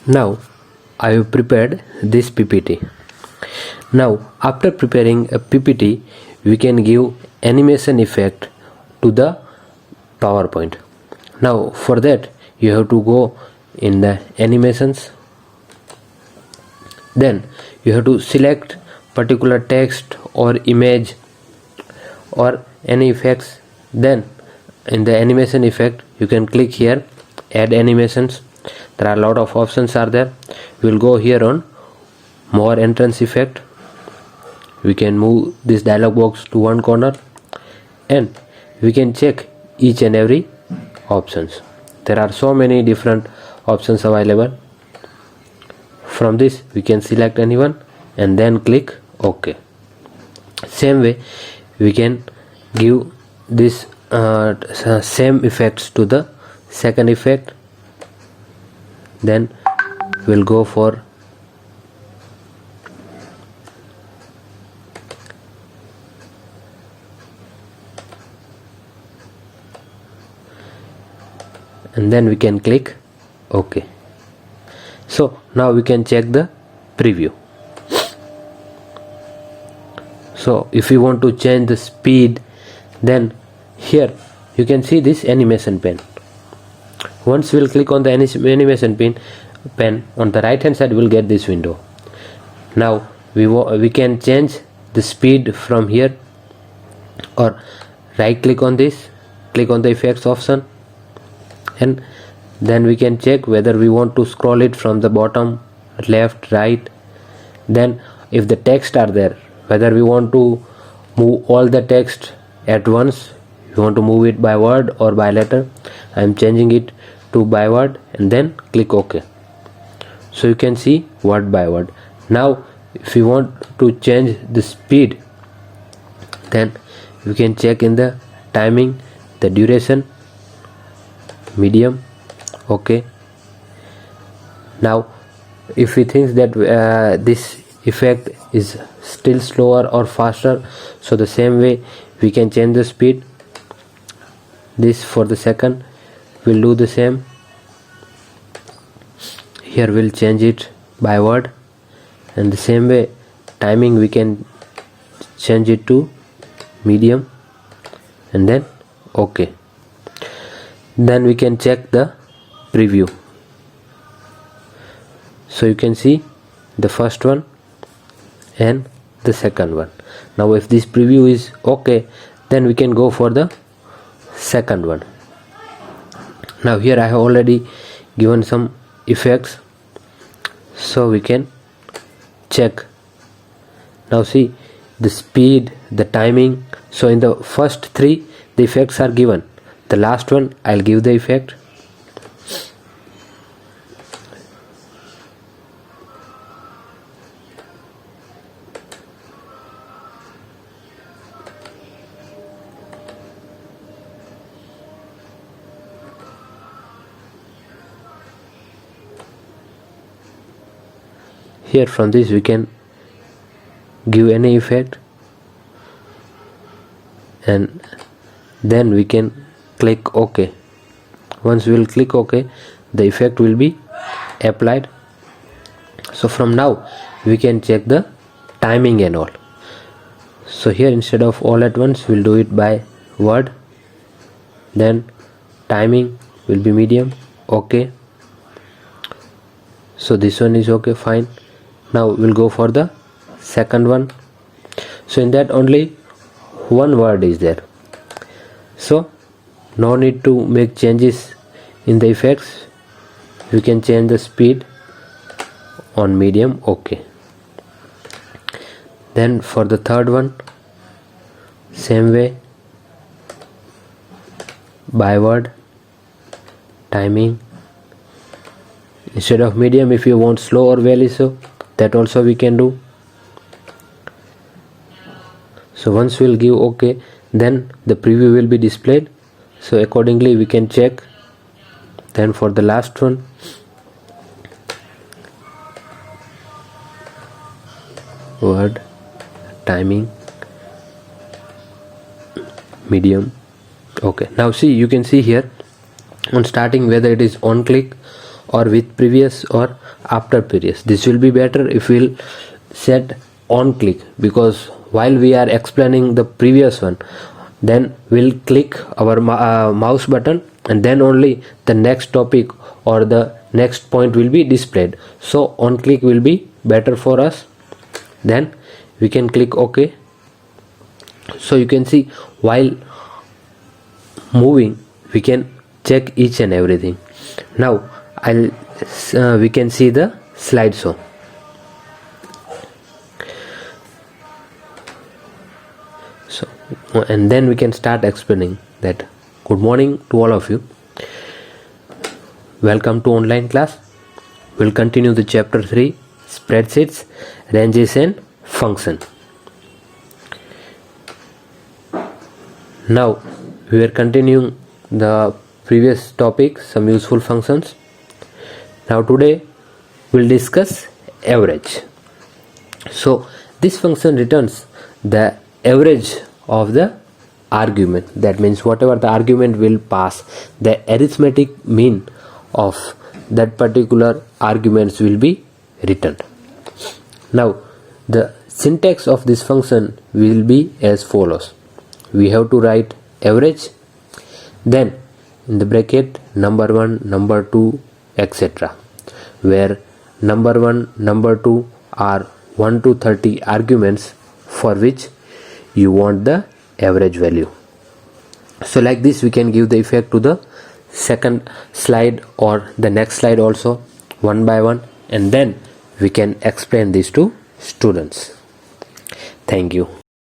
Now I have prepared this PPT. Now after preparing a PPT, we can give animation effect to the PowerPoint. Now for that you have to go in the animations, then you have to select particular text or image or any effects. Then in the animation effect you can click here, add animations. There are a lot of options are there. We will go here on more entrance effect. We can move this dialog box to one corner and we can check each and every options. There are so many different options available. From this we can select anyone and then click OK. Same way we can give this same effects to the second effect. Then we'll go for and then we can click OK. So now we can check the preview. So if you want to change the speed, then here you can see this animation pen. Once we'll click on the animation pen on the right hand side, we'll get this window. Now we can change the speed from here, or right click on this, click on the effects option, and then we can check whether we want to scroll it from the bottom, left, right. Then if the text are there, whether we want to move all the text at once, you want to move it by word or by letter. I am changing it to by word and then click OK. So you can see word by word. Now if you want to change the speed, then you can check in the timing, the duration, medium, OK. Now if we think that this effect is still slower or faster, so the same way we can change the speed. This for the second we'll do the same. Here we'll change it by word, and the same way timing we can change it to medium and then OK. Then we can check the preview. So you can see the first one and the second one. Now if this preview is OK, then we can go for the second one. Now here I have already given some effects, so we can check. Now see the speed, the timing. So in the first three the effects are given. The last one I'll give the effect. Here from this we can give any effect, and then we can click OK. Once we will click OK, the effect will be applied. So from now we can check the timing and all. So here instead of all at once, we'll do it by word, then timing will be medium, OK. So this one is OK, fine. Now we'll go for the second one. So in that only one word is there, so no need to make changes in the effects. We can change the speed on medium, OK. Then for the third one, same way, by word, timing. Instead of medium, if you want slow or very slow, that also we can do. So once we'll give OK, then the preview will be displayed. So accordingly we can check. Then for the last one, word, timing, medium, OK. Now see, you can see here on starting whether it is on click or with previous or after previous. This will be better if we'll set on click, because while we are explaining the previous one, then we'll click our mouse button, and then only the next topic or the next point will be displayed. So on click will be better for us. Then we can click OK. So you can see while moving we can check each and everything. Now we can see the slideshow. So, and then we can start explaining that. Good morning to all of you. Welcome to online class. We'll continue the chapter 3, spreadsheets, ranges and function. Now we are continuing the previous topic, some useful functions. Now today we'll discuss average. So this function returns the average of the argument. That means whatever the argument will pass, the arithmetic mean of that particular arguments will be returned. Now the syntax of this function will be as follows. We have to write average, then in the bracket number 1, number 2, etc., where number 1, number 2 are 1 to 30 arguments for which you want the average value. So like this we can give the effect to the second slide or the next slide also, one by one, and then we can explain this to students. Thank you.